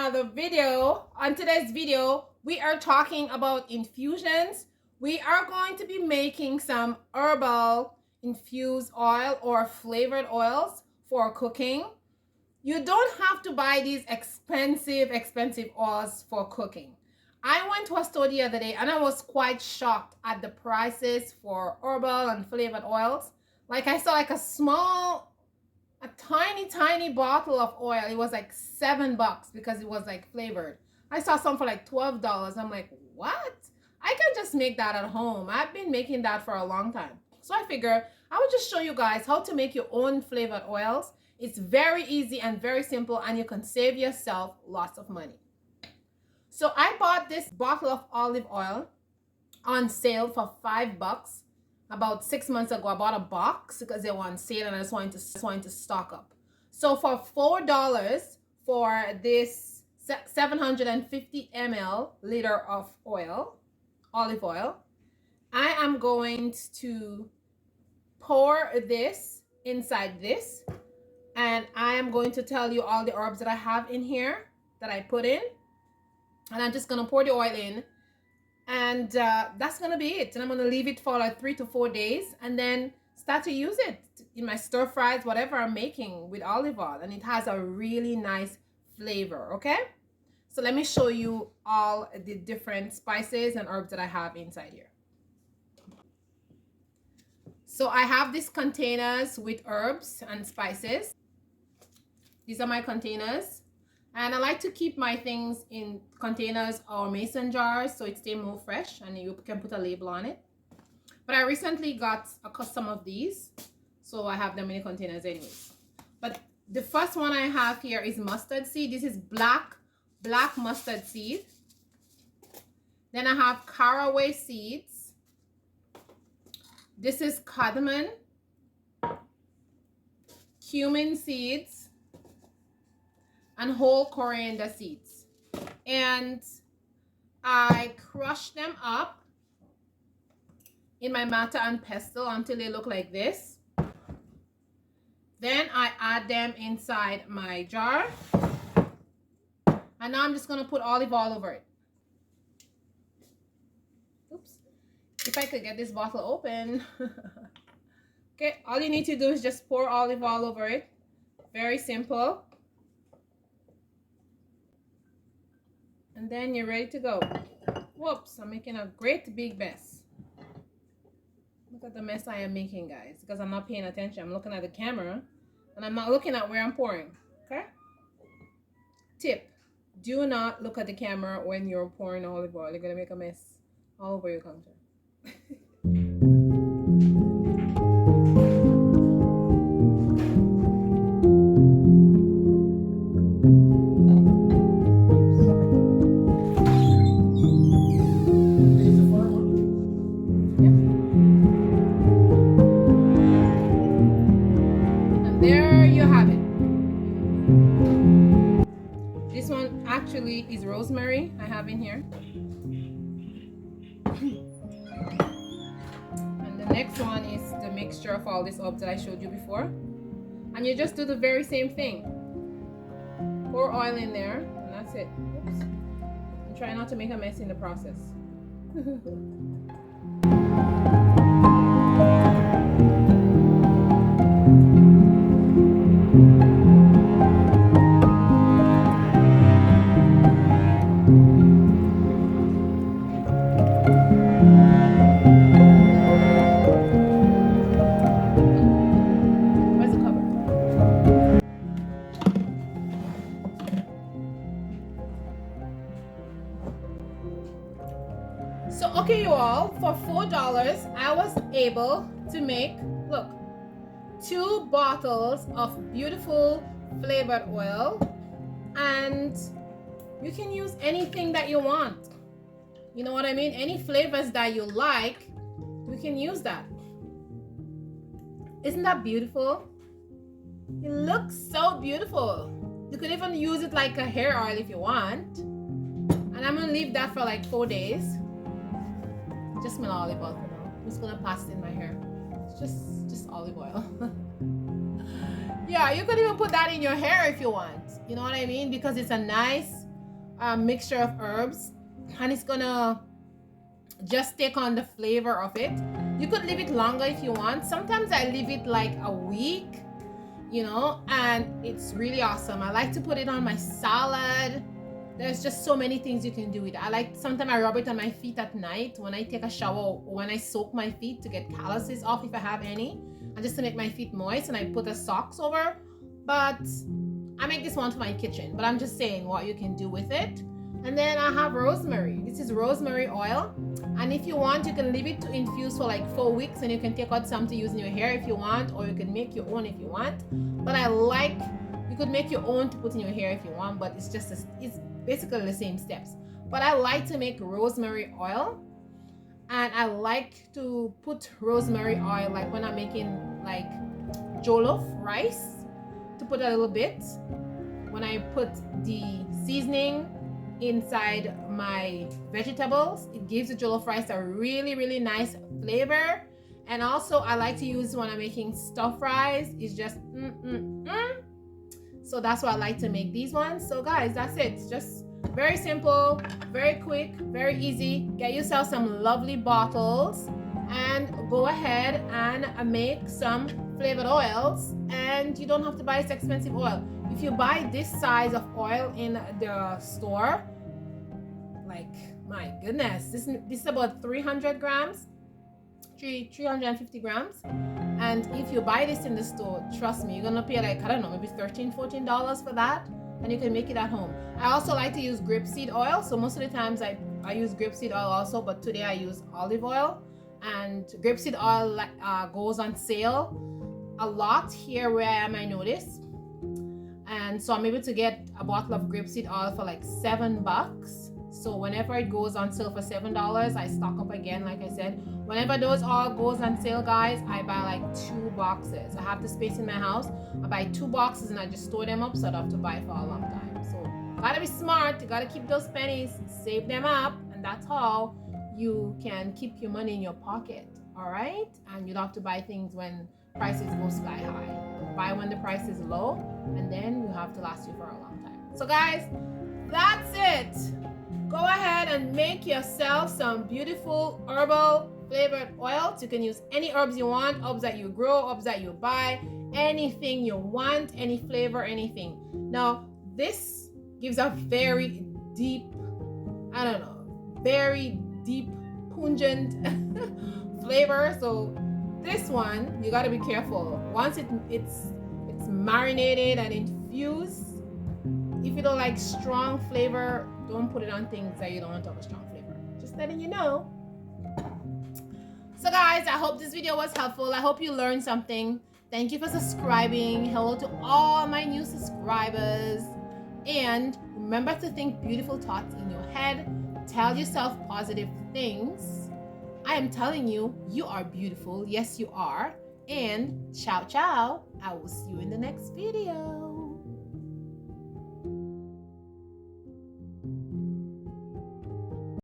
another video. On today's video, we are talking about infusions. We are going to be making some herbal infused oil or flavored oils for cooking. You don't have to buy these expensive oils for cooking. I went to a store the other day and I was quite shocked at the prices for herbal and flavored oils. Like I saw like a tiny bottle of oil. It was like $7 because it was like flavored. I saw some for like $12. I'm like, what? I can just make that at home. I've been making that for a long time. So I figure I would just show you guys how to make your own flavored oils. It's very easy and very simple, and you can save yourself lots of money. So I bought this bottle of olive oil on sale for $5. About 6 months ago, I bought a box because they were on sale and I just wanted to stock up. So for $4 for this 750 ml liter of oil, olive oil, I am going to pour this inside this, and I am going to tell you all the herbs that I have in here that I put in, and I'm just gonna pour the oil in, and that's gonna be it. And I'm gonna leave it for like 3 to 4 days and then start to use it in my stir fries, whatever I'm making with olive oil, and it has a really nice flavor. Okay, so let me show you all the different spices and herbs that I have inside here. So I have these containers with herbs and spices. These are my containers, and I like to keep my things in containers or mason jars so it stays more fresh and you can put a label on it. But I recently got a custom of these, so I have them in the containers anyways. But the first one I have here is mustard seed. This is black mustard seed. Then I have caraway seeds. This is cardamom, cumin seeds, and whole coriander seeds. And I crush them up in my mortar and pestle until they look like this. Then I add them inside my jar. And now I'm just gonna put olive oil over it. Oops. If I could get this bottle open. Okay, all you need to do is just pour olive oil over it. Very simple. And then you're ready to go. Whoops, I'm making a great big mess. Look at the mess I am making, guys, because I'm not paying attention. I'm looking at the camera and I'm not looking at where I'm pouring. Okay? Tip: do not look at the camera when you're pouring olive oil. You're gonna make a mess all over your counter. There you have it. This one actually is rosemary I have in here. And the next one is the mixture of all these herbs that I showed you before. And you just do the very same thing. Pour oil in there, and that's it. Oops. And try not to make a mess in the process. So okay, you all, for $4 I was able to make, look, 2 bottles of beautiful flavored oil, and you can use anything that you want. You know what I mean? Any flavors that you like, you can use that. Isn't that beautiful? It looks so beautiful. You could even use it like a hair oil if you want. And I'm gonna leave that for like 4 days. Just smell olive oil for now. I'm just gonna pass it in my hair. It's just olive oil. Yeah, you could even put that in your hair if you want. You know what I mean? Because it's a nice a mixture of herbs, and it's gonna just take on the flavor of it. You could leave it longer if you want. Sometimes I leave it like a week, you know, and it's really awesome. I like to put it on my salad. There's just so many things you can do with it. I like, sometimes I rub it on my feet at night when I take a shower, or when I soak my feet to get calluses off if I have any, and just to make my feet moist, and I put the socks over. But I make this one for my kitchen, but I'm just saying what you can do with it. And then I have rosemary. This is rosemary oil. And if you want, you can leave it to infuse for like 4 weeks, and you can take out some to use in your hair if you want, or you can make your own if you want. But I like, you could make your own to put in your hair if you want, but it's just, it's basically the same steps. But I like to make rosemary oil, and I like to put rosemary oil like when I'm making like jollof rice, to put a little bit. When I put the seasoning inside my vegetables, it gives the jollof rice a really nice flavor. And also I like to use when I'm making stuffed fries. It's just so that's why I like to make these ones. So guys, that's it. It's just very simple, very quick, very easy. Get yourself some lovely bottles and go ahead and make some flavored oils, and you don't have to buy this expensive oil. If you buy this size of oil in the store, like, my goodness, this is about 300 grams, 350 grams. And if you buy this in the store, trust me, you're gonna pay like, I don't know, maybe $13-14 for that, and you can make it at home. I also like to use grapeseed oil, so most of the times I use grapeseed oil also, but today I use olive oil. And grapeseed oil goes on sale a lot here where I am, I notice. And so I'm able to get a bottle of grapeseed oil for like $7. So whenever it goes on sale for $7, I stock up again. Like I said, whenever those oil goes on sale, guys, I buy like 2 boxes. I have the space in my house. I buy 2 boxes and I just store them up, so I don't have to buy for a long time. So gotta be smart. You gotta keep those pennies, save them up, and that's how you can keep your money in your pocket. All right, and you don't have to buy things when prices go sky high. Buy when the price is low, and then you have to last you for a long time. So guys, that's it. Go ahead and make yourself some beautiful herbal flavored oils. You can use any herbs you want, herbs that you grow, herbs that you buy, anything you want, any flavor, anything. Now, this gives a very deep, I don't know, very deep, pungent flavor. So this one, you got to be careful. Once it's marinated and infused, if you don't like strong flavor, don't put it on things that you don't want to have a strong flavor. Just letting you know. So guys, I hope this video was helpful. I hope you learned something. Thank you for subscribing. Hello to all my new subscribers. And remember to think beautiful thoughts in your head. Tell yourself positive things. I am telling you, you are beautiful. Yes, you are. And ciao, ciao. I will see you in the next video.